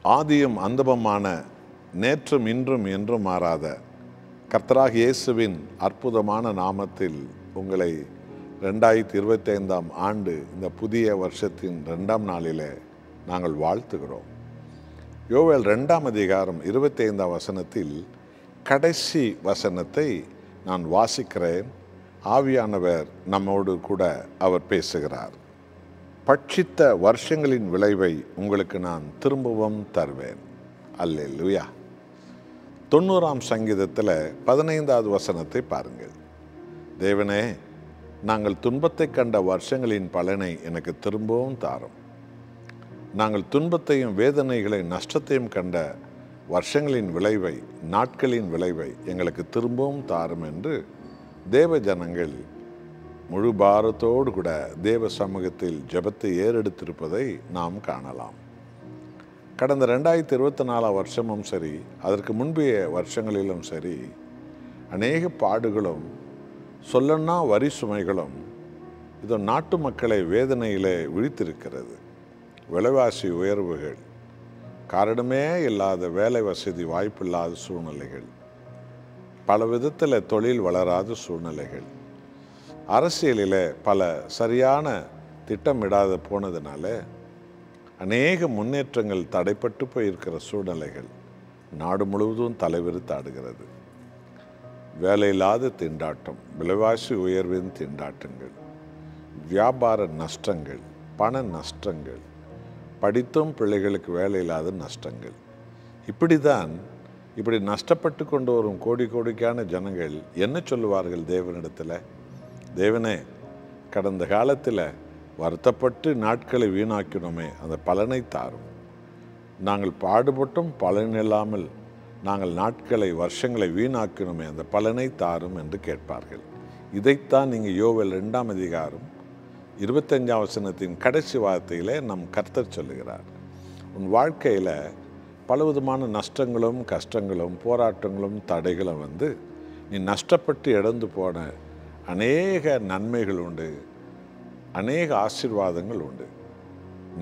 ஆதியும் அந்தமுமான நேற்றும் இன்றும் என்றும் மாறாத கர்த்தராகிய இயேசுவின் அற்புதமான நாமத்தில் உங்களை 2025ஆம் ஆண்டு இந்த புதிய வருஷத்தின் 2ஆம் நாளிலே நாங்கள் வாழ்த்துகிறோம். யோவேல் 2ஆம் அதிகாரம் 25ஆம் வசனத்தில் கடைசி வசனத்தை நான் வாசிக்கிறேன். ஆவியானவர் நம்மோடு கூட அவர் பேசுகிறார். பட்சித்த வருஷங்களின் விளைவை உங்களுக்கு நான் திரும்பவும் தருவேன். அல்லேலூயா. 90ஆம் சங்கீதத்தில் 15வது வசனத்தை பாருங்கள். தேவனே, நாங்கள் துன்பத்தை கண்ட வருஷங்களின் பலனை எனக்கு திரும்பவும் தாரும். நாங்கள் துன்பத்தையும் வேதனைகளை நஷ்டத்தையும் கண்ட வருஷங்களின் விளைவை, நாட்களின் விளைவை எங்களுக்கு திரும்பவும் தாரும் என்று தேவ ஜனங்கள் முழு பாரத்தோடு கூட தேவ சமூகத்தில் ஜெபத்தை ஏறெடுத்திருப்பதை நாம் காணலாம். கடந்த 2024 வருஷமும் சரி, அதற்கு முன்பைய வருஷங்களிலும் சரி, அநேக பாடுகளும் சொல்லன்னா வரி சுமைகளும் இதோ நாட்டு மக்களை வேதனையிலே விழித்திருக்கிறது. விலைவாசி உயர்வுகள், காரணமே இல்லாத வேலை வசதி வாய்ப்பில்லாத சூழ்நிலைகள், பல விதத்தில் தொழில் வளராத சூழ்நிலைகள், அரசியலில் பல சரியான திட்டமிடாத போனதுனால அநேக முன்னேற்றங்கள் தடைப்பட்டு போயிருக்கிற சூழ்நிலைகள் நாடு முழுவதும் தலைவிரித்தாடுகிறது. வேலையில்லாத திண்டாட்டம், விலைவாசி உயர்வின் திண்டாட்டங்கள், வியாபார நஷ்டங்கள், பண நஷ்டங்கள், படித்தும் பிள்ளைகளுக்கு வேலையில்லாத நஷ்டங்கள், இப்படி நஷ்டப்பட்டு கொண்டு வரும் கோடி கோடிக்கான ஜனங்கள் என்ன சொல்லுவார்கள் தேவனிடத்தில்? தேவனே, கடந்த காலத்தில் வருத்தப்பட்டு நாட்களை வீணாக்கினோமே, அந்த பலனை தாரும். நாங்கள் பாடுபட்டும் பலன் இல்லாமல் நாங்கள் நாட்களை வருஷங்களை வீணாக்கினோமே, அந்த பலனை தாரும் என்று கேட்பார்கள். இதைத்தான் நீங்கள் யோவேல் 2ஆம் அதிகாரம் 25ஆம் வசனத்தின் கடைசி வார்த்தையில் நம் கர்த்தர் சொல்லுகிறார். உன் வாழ்க்கையில் பலவிதமான நஷ்டங்களும் கஷ்டங்களும் போராட்டங்களும் தடைகளும் நீ நஷ்டப்பட்டு இழந்து போன அநேக நன்மைகள் உண்டு, அநேக ஆசீர்வாதங்கள் உண்டு.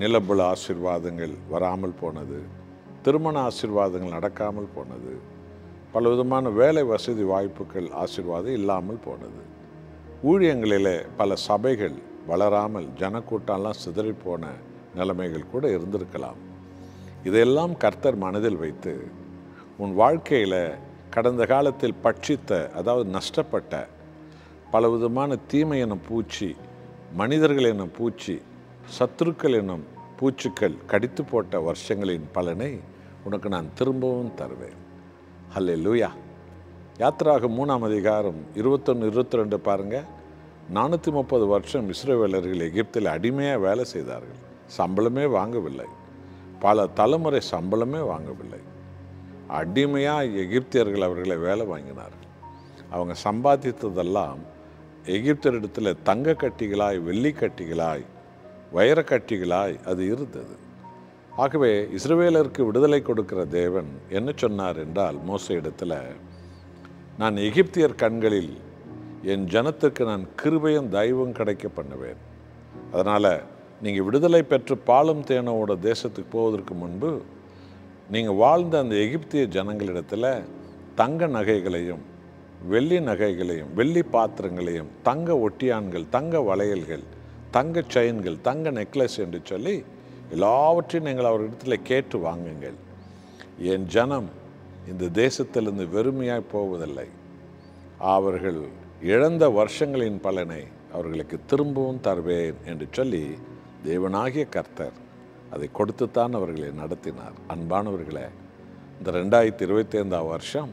நிலபுல ஆசீர்வாதங்கள் வராமல் போனது, திருமண ஆசீர்வாதங்கள் நடக்காமல் போனது, பலவிதமான வேலை வசதி வாய்ப்புகள் ஆசீர்வாதம் இல்லாமல் போனது, ஊழியங்களிலே பல சபைகள் வளராமல் ஜனக்கூட்டம்லாம் சிதறிப்போன நிலைமைகள் கூட இருந்திருக்கலாம். இதையெல்லாம் கர்த்தர் மனதில் வைத்து உன் வாழ்க்கையில் கடந்த காலத்தில் பட்சித்த, அதாவது நஷ்டப்பட்ட பலவிதமான தீமை எனும் பூச்சி, மனிதர்கள் எனும் பூச்சி, சத்துருக்கள் எனும் பூச்சிக்கள் கடித்து போட்ட வருஷங்களின் பலனை உனக்கு நான் திரும்பவும் தருவேன். அல்லேலூயா. யாத்திராகமம் 3ஆம் அதிகாரம் 21-22 பாருங்கள். 430 வருஷம் இஸ்ரவேலர்கள் எகிப்தில் அடிமையாக வேலை செய்தார்கள். சம்பளமே வாங்கவில்லை. பல தலைமுறை சம்பளமே வாங்கவில்லை. அடிமையாக எகிப்தியர்கள் அவர்களை வேலை வாங்கினார்கள். அவங்க சம்பாதித்ததெல்லாம் எகிப்தரிடத்தில் தங்க கட்டிகளாய், வெள்ளி கட்டிகளாய், வைரக்கட்டிகளாய் அது இருந்தது. ஆகவே இஸ்ரவேலருக்கு விடுதலை கொடுக்கிற தேவன் என்ன சொன்னார் என்றால், மோசே இடத்துல, நான் எகிப்தியர் கண்களில் என் ஜனத்துக்கு நான் கிருபையும் தயவும் கிடைக்க பண்ணுவேன். அதனால் நீங்கள் விடுதலை பெற்று பாலும் தேனோட தேசத்துக்கு போவதற்கு முன்பு நீங்கள் வாழ்ந்த அந்த எகிப்திய ஜனங்களிடத்தில் தங்க நகைகளையும் வெள்ளி நகைகளையும், வெள்ளி பாத்திரங்களையும், தங்க ஒட்டியான்கள், தங்க வளையல்கள், தங்க செயின்கள், தங்க நெக்லஸ் என்று சொல்லி எல்லாவற்றையும் நீங்கள் அவரிடத்தில் கேட்டு வாங்குங்கள். என் ஜனம் இந்த தேசத்திலிருந்து வெறுமையாய் போவதில்லை. அவர்கள் இழந்த வருஷங்களின் பலனை அவர்களுக்கு திரும்பவும் தருவேன் என்று சொல்லி தேவனாகிய கர்த்தர் அதை கொடுத்துத்தான் அவர்களை நடத்தினார். அன்பானவர்களே, இந்த 2025ஆம் வருஷம்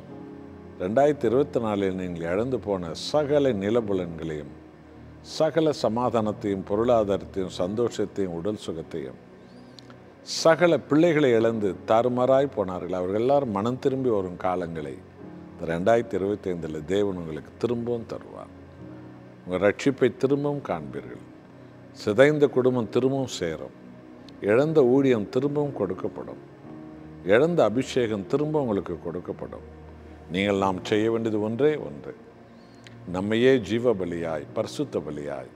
2024 நீங்கள் இழந்து போன சகல நிலபுலன்களையும், சகல சமாதானத்தையும், பொருளாதாரத்தையும், சந்தோஷத்தையும், உடல் சுகத்தையும், சகல பிள்ளைகளை இழந்து தாறுமாறாய் போனார்கள், அவர்கள் எல்லாரும் மனம் திரும்பி வரும் காலங்களை இந்த 2025 தேவன் உங்களுக்கு திரும்பவும் தருவார். உங்கள் ரட்சிப்பை திரும்பவும் காண்பீர்கள். சிதைந்த குடும்பம் திரும்பவும் சேரும். இழந்த ஊழியம் திரும்பவும் கொடுக்கப்படும். இழந்த அபிஷேகம் திரும்ப உங்களுக்கு கொடுக்கப்படும். நீங்கள் நாம் செய்ய வேண்டியது ஒன்றே ஒன்று, நம்மையே ஜீவ பலியாய், பரிசுத்த பலியாய்,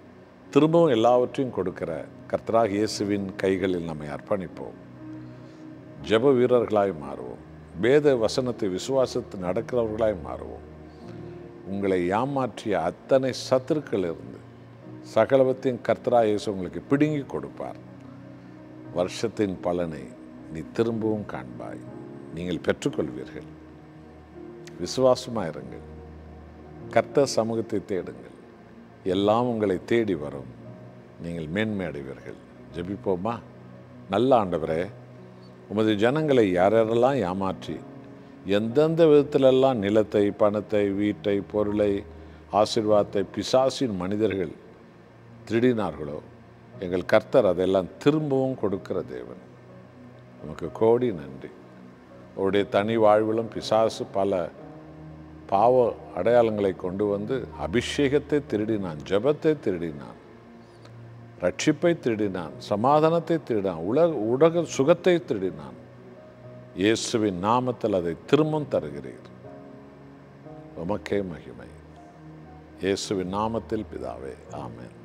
திரும்பவும் எல்லாவற்றையும் கொடுக்கிற கர்த்தராகிய இயேசுவின் கைகளில் நம்மை அர்ப்பணிப்போம். ஜெப வீரர்களாய் மாறுவோம். வேத வசனத்தை விசுவாசத்து நடக்கிறவர்களாய் மாறுவோம். உங்களை ஏமாற்றிய அத்தனை சத்துருக்கள் இருந்து சகலவத்தையும் கர்த்தராகிய இயேசு உங்களுக்கு பிடுங்கி கொடுப்பார். வருஷத்தின் பலனை நீ திரும்பவும் காண்பாய். நீங்கள் பெற்றுக்கொள்வீர்கள். விசுவாசமாயிருங்கள். கர்த்தர் சமூகத்தை தேடுங்கள். எல்லாம் உங்களை தேடி வரும். நீங்கள் மேன்மை அடைவீர்கள். ஜெபிப்போமா? நல்ல ஆண்டவரே, உமது ஜனங்களை யாரெல்லாம் ஏமாற்றி எந்தெந்த விதத்திலெல்லாம் நிலத்தை, பணத்தை, வீட்டை, பொருளை, ஆசீர்வாதத்தை பிசாசின் மனிதர்கள் திருடினார்களோ, எங்கள் கர்த்தர் அதெல்லாம் திரும்பவும் கொடுக்கிற தேவன். நமக்கு கோடி நன்றி. அவருடைய தனி வாழ்விலும் பிசாசு பல பாவ அடையாளங்களை கொண்டு வந்து அபிஷேகத்தை திருடினான், ஜெபத்தை திருடினான், ரட்சிப்பை திருடினான், சமாதானத்தை திருடினான், உலக சுகத்தை திருடினான். இயேசுவின் நாமத்தில் அதை திரும்பவும் தருகிறீர். உமக்கே மகிமை. இயேசுவின் நாமத்தில் பிதாவே, ஆமென்.